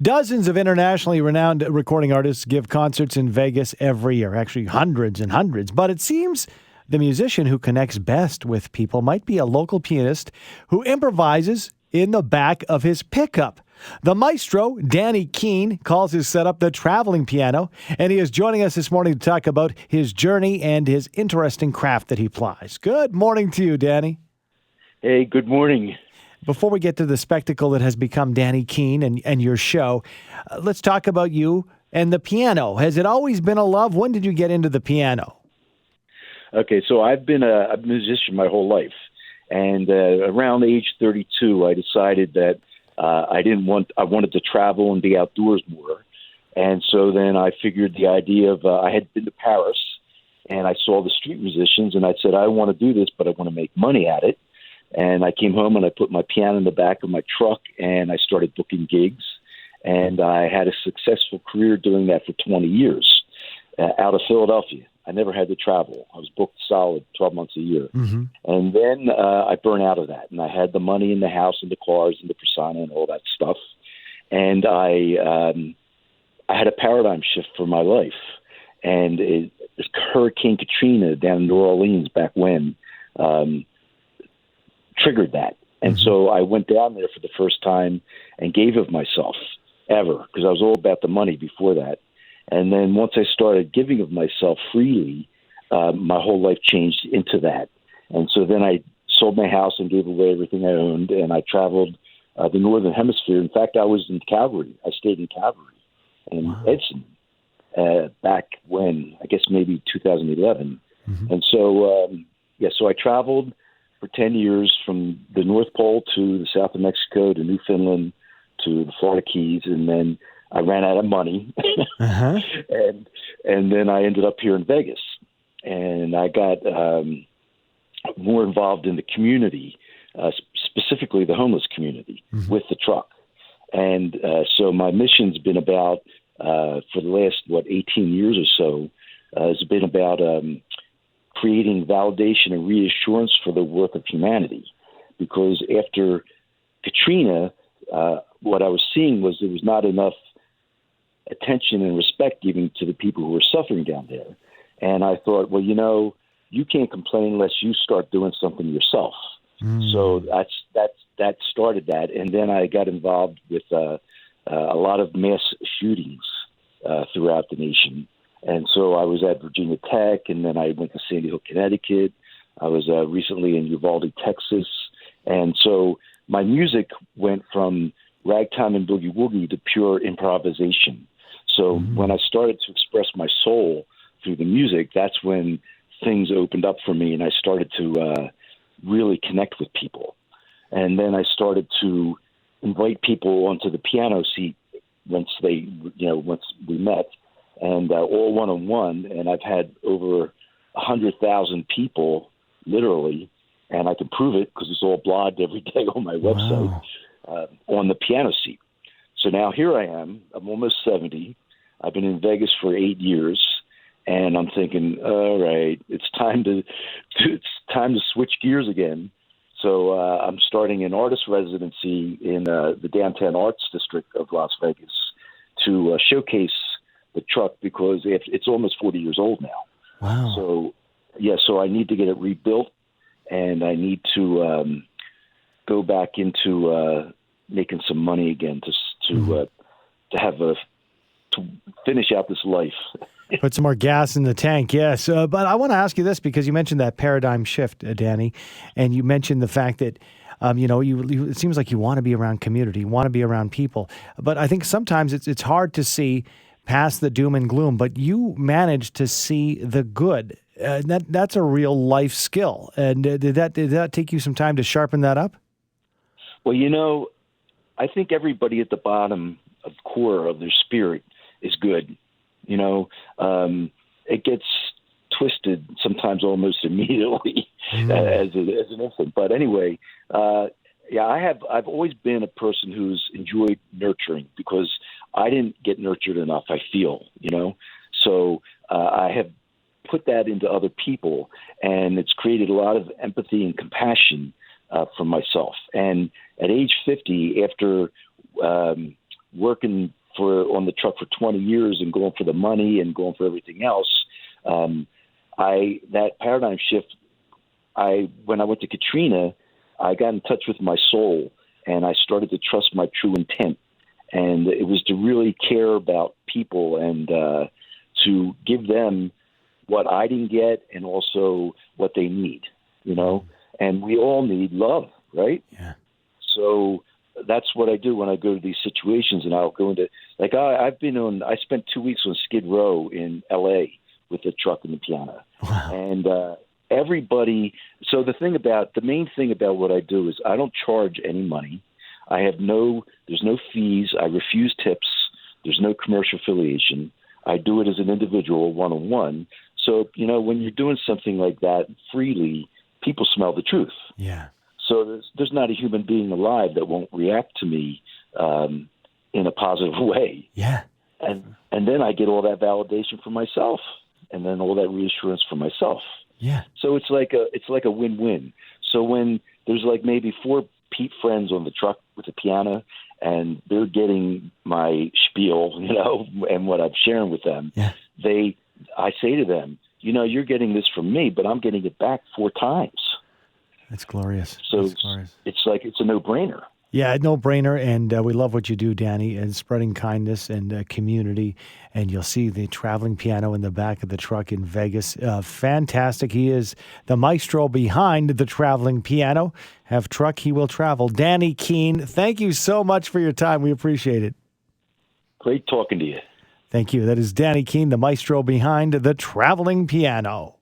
Dozens of internationally renowned recording artists give concerts in Vegas every year, actually hundreds and hundreds. But it seems the musician who connects best with people might be a local pianist who improvises in the back of his pickup. The maestro, Danny Kean, calls his setup the traveling piano, and he is joining us this morning to talk about his journey and his interesting craft that he plies. Good morning to you, Danny. Hey, good morning. Before we get to the spectacle that has become Danny Kean and your show, let's talk about you and the piano. Has it always been a love? When did you get into the piano? Okay, so I've been a musician my whole life, and around age 32, I decided that I wanted to travel and be outdoors more, and so then I figured the idea of I had been to Paris, and I saw the street musicians, and I said I want to do this, but I want to make money at it. And I came home and I put my piano in the back of my truck and I started booking gigs. And I had a successful career doing that for 20 years out of Philadelphia. I never had to travel. I was booked solid 12 months a year. Mm-hmm. And then I burned out of that. And I had the money in the house and the cars and the persona and all that stuff. And I had a paradigm shift for my life. And Hurricane Katrina down in New Orleans back when triggered that. And so I went down there for the first time and gave of myself ever, because I was all about the money before that. And then once I started giving of myself freely, my whole life changed into that. And so then I sold my house and gave away everything I owned, and I traveled the Northern Hemisphere. In fact, I was in Calgary. I stayed in Calgary and Edson back when, I guess maybe 2011. Mm-hmm. And so, so I traveled for 10 years from the North Pole to the south of Mexico to Newfoundland to the Florida Keys, and then I ran out of money, and then I ended up here in Vegas, and I got more involved in the community, specifically the homeless community, with the truck, and so my mission's been about for the last 18 years or so has been about creating validation and reassurance for the work of humanity. Because after Katrina, what I was seeing was there was not enough attention and respect given to the people who were suffering down there. And I thought, well, you can't complain unless you start doing something yourself. So that started that. And then I got involved with a lot of mass shootings throughout the nation. And so I was at Virginia Tech, and then I went to Sandy Hook, Connecticut. I was recently in Uvalde, Texas. And so my music went from ragtime and boogie woogie to pure improvisation. So when I started to express my soul through the music, that's when things opened up for me, and I started to really connect with people. And then I started to invite people onto the piano seat once we met. And all one-on-one, and I've had over 100,000 people, literally, and I can prove it because it's all blogged every day on my website, on the piano seat. So now here I am. I'm almost 70. I've been in Vegas for 8 years, and I'm thinking, all right, it's time to switch gears again. So I'm starting an artist residency in the downtown arts district of Las Vegas to showcase the truck, because it's almost 40 years old now. Wow. So I need to get it rebuilt, and I need to go back into making some money again to finish out this life. Put some more gas in the tank, yes. But I want to ask you this, because you mentioned that paradigm shift, Danny, and you mentioned the fact that it seems like you want to be around community, you want to be around people. But I think sometimes it's hard to see past the doom and gloom, but you managed to see the good. That's a real life skill. And did that take you some time to sharpen that up? Well, I think everybody at the bottom of the core of their spirit is good. It gets twisted sometimes almost immediately as an infant. But anyway, I've always been a person who's enjoyed nurturing, because I didn't get nurtured enough, I feel, So I have put that into other people, and it's created a lot of empathy and compassion for myself. And at age 50, after working on the truck for 20 years and going for the money and going for everything else, that paradigm shift. When I went to Katrina, I got in touch with my soul, and I started to trust my true intent. And it was to really care about people and to give them what I didn't get and also what they need, And we all need love, right? Yeah. So that's what I do when I go to these situations, and I'll go into I spent 2 weeks on Skid Row in L.A. with the truck and the piano, Wow. and everybody. So the main thing about what I do is I don't charge any money. There's no fees. I refuse tips. There's no commercial affiliation. I do it as an individual, one-on-one. So, when you're doing something like that freely, people smell the truth. Yeah. So there's not a human being alive that won't react to me in a positive way. Yeah. And then I get all that validation for myself, and then all that reassurance for myself. Yeah. So it's like a win-win. So when there's maybe 4 Pete friends on the truck with the piano, and they're getting my spiel, and what I'm sharing with them, Yeah. I say to them, you're getting this from me, but I'm getting it back 4 times. That's glorious. So That's glorious. it's a no-brainer. Yeah, no brainer, and we love what you do, Danny, and spreading kindness and community. And you'll see the traveling piano in the back of the truck in Vegas. Fantastic. He is the maestro behind the traveling piano. Have truck, he will travel. Danny Kean, thank you so much for your time. We appreciate it. Great talking to you. Thank you. That is Danny Kean, the maestro behind the traveling piano.